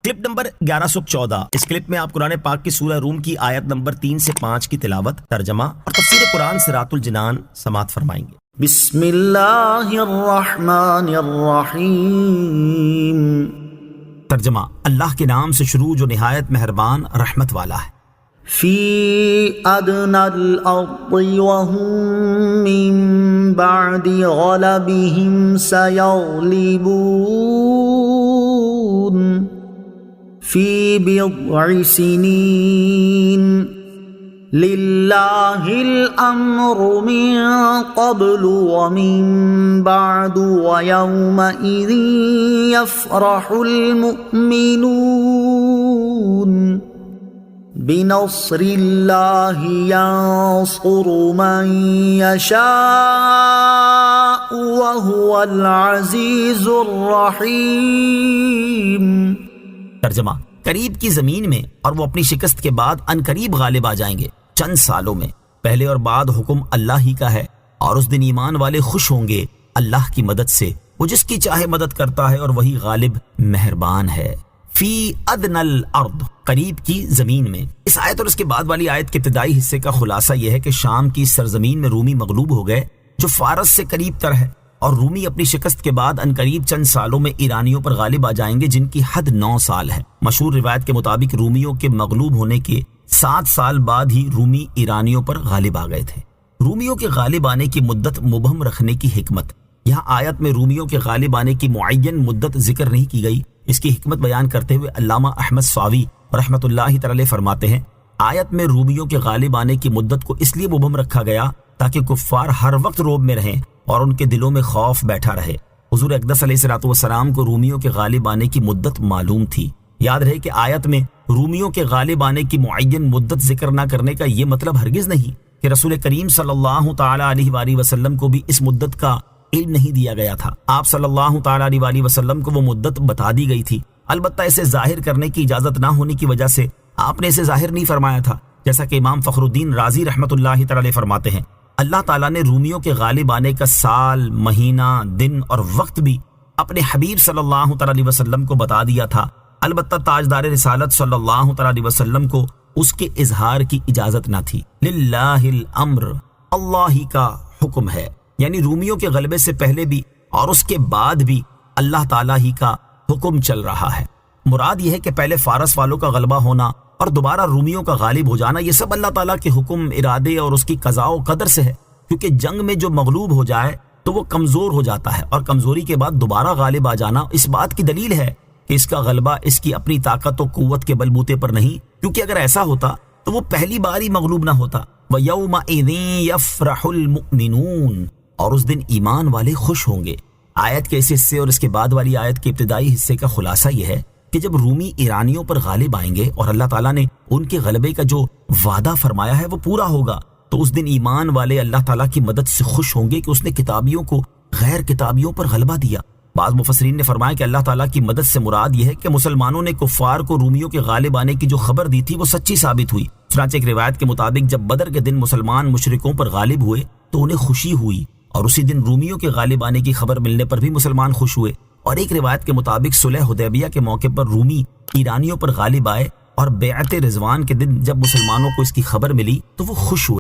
Clip number 1114۔ اس clip میں آپ قرآن پاک کی سورہ روم کی آیت نمبر 3 سے 5 کی تلاوت، ترجمہ اور تفسیر قرآن صراط الجنان سماعت فرمائیں گے۔ بسم اللہ الرحمن الرحیم۔ ترجمہ، اللہ کے نام سے شروع جو نہایت مہربان رحمت والا ہے۔ فی ادنی الارض وهم من بعد غلبهم سیغلبون فی بضع سنین للہ الامر من قبل ومن بعد ویومئذ یفرح المؤمنون بنصر اللہ ینصر من یشاء وهو العزیز الرحیم۔ ترجمہ، قریب کی زمین میں اور وہ اپنی شکست کے بعد ان قریب غالب آ جائیں گے چند سالوں میں۔ پہلے اور بعد حکم اللہ ہی کا ہے، اور اس دن ایمان والے خوش ہوں گے اللہ کی مدد سے، وہ جس کی چاہے مدد کرتا ہے اور وہی غالب مہربان ہے۔ فی ادنی الارض، قریب کی زمین میں۔ اس آیت اور اس کے بعد والی آیت کے ابتدائی حصے کا خلاصہ یہ ہے کہ شام کی سرزمین میں رومی مغلوب ہو گئے جو فارس سے قریب تر ہے، اور رومی اپنی شکست کے بعد انقریب چند سالوں میں ایرانیوں پر غالب آ جائیں گے جن کی حد 9 سال ہے۔ مشہور روایت کے مطابق رومیوں کے مغلوب ہونے کے 7 سال بعد ہی رومی ایرانیوں پر غالب آ گئے تھے۔ رومیوں کے غالب آنے کی مدت مبہم رکھنے کی حکمت۔ یہاں آیت میں رومیوں کے غالب آنے کی معین مدت ذکر نہیں کی گئی۔ اس کی حکمت بیان کرتے ہوئے علامہ احمد ساوی رحمۃ اللہ تعالی فرماتے ہیں، آیت میں رومیوں کے غالب آنے کی مدت کو اس لیے مبہم رکھا گیا تاکہ کفار ہر وقت روب میں رہیں اور ان کے دلوں میں خوف بیٹھا رہے۔ حضور اقدس علیہ السلام کو رومیوں کے غالب آنے کی مدت معلوم تھی۔ یاد رہے کہ آیت میں رومیوں کے غالب آنے کی معین مدت ذکر نہ کرنے کا یہ مطلب ہرگز نہیں کہ رسول کریم صلی اللہ تعالی علیہ وآلہ وسلم کو بھی اس مدت کا علم نہیں دیا گیا تھا۔ آپ صلی اللہ تعالی علیہ وآلہ وسلم کو وہ مدت بتا دی گئی تھی، البتہ اسے ظاہر کرنے کی اجازت نہ ہونے کی وجہ سے آپ نے اسے ظاہر نہیں فرمایا تھا، جیسا کہ امام فخر الدین رازی رحمۃ اللہ تعالی فرماتے ہیں، اللہ تعالیٰ نے رومیوں کے غالب آنے کا سال، مہینہ، دن اور وقت بھی اپنے حبیب صلی اللہ تعالی علیہ وسلم کو بتا دیا تھا، البتہ تاجدار رسالت صلی اللہ تعالی علیہ وسلم کو اس کے اظہار کی اجازت نہ تھی۔ للہ الامر، اللہ ہی کا حکم ہے، یعنی رومیوں کے غلبے سے پہلے بھی اور اس کے بعد بھی اللہ تعالیٰ ہی کا حکم چل رہا ہے۔ مراد یہ ہے کہ پہلے فارس والوں کا غلبہ ہونا اور دوبارہ رومیوں کا غالب ہو جانا، یہ سب اللہ تعالیٰ کے حکم، ارادے اور اس کی قضاء و قدر سے ہے، کیونکہ جنگ میں جو مغلوب ہو جائے تو وہ کمزور ہو جاتا ہے، اور کمزوری کے بعد دوبارہ غالب آ جانا اس بات کی دلیل ہے کہ اس کا غلبہ اس کی اپنی طاقت و قوت کے بلبوتے پر نہیں، کیونکہ اگر ایسا ہوتا تو وہ پہلی بار ہی مغلوب نہ ہوتا۔ وَيَوْمَئِذٍ يَفْرَحُ الْمُؤْمِنُونَ، اور اس دن ایمان والے خوش ہوں گے۔ آیت کے اس حصے اور اس کے بعد والی آیت کے ابتدائی حصے کا خلاصہ یہ ہے کہ جب رومی ایرانیوں پر غالب آئیں گے اور اللہ تعالیٰ نے ان کے غلبے کا جو وعدہ فرمایا ہے وہ پورا ہوگا، تو اس دن ایمان والے اللہ تعالیٰ کی مدد سے خوش ہوں گے کہ اس نے کتابیوں کو غیر کتابیوں پر غلبہ دیا۔ بعض مفسرین نے فرمایا کہ اللہ تعالیٰ کی مدد سے مراد یہ ہے کہ مسلمانوں نے کفار کو رومیوں کے غالب آنے کی جو خبر دی تھی وہ سچی ثابت ہوئی۔ چنانچہ ایک روایت کے مطابق جب بدر کے دن مسلمان مشرکوں پر غالب ہوئے تو انہیں خوشی ہوئی، اور اسی دن رومیوں کے غالب آنے کی خبر ملنے پر بھی مسلمان خوش ہوئے۔ اور ایک روایت کے مطابق صلح حدیبیہ کے موقع پر رومی ایرانیوں پر غالب آئے، اور بیعت رضوان کے دن جب مسلمانوں کو اس کی خبر ملی تو وہ خوش ہوئے۔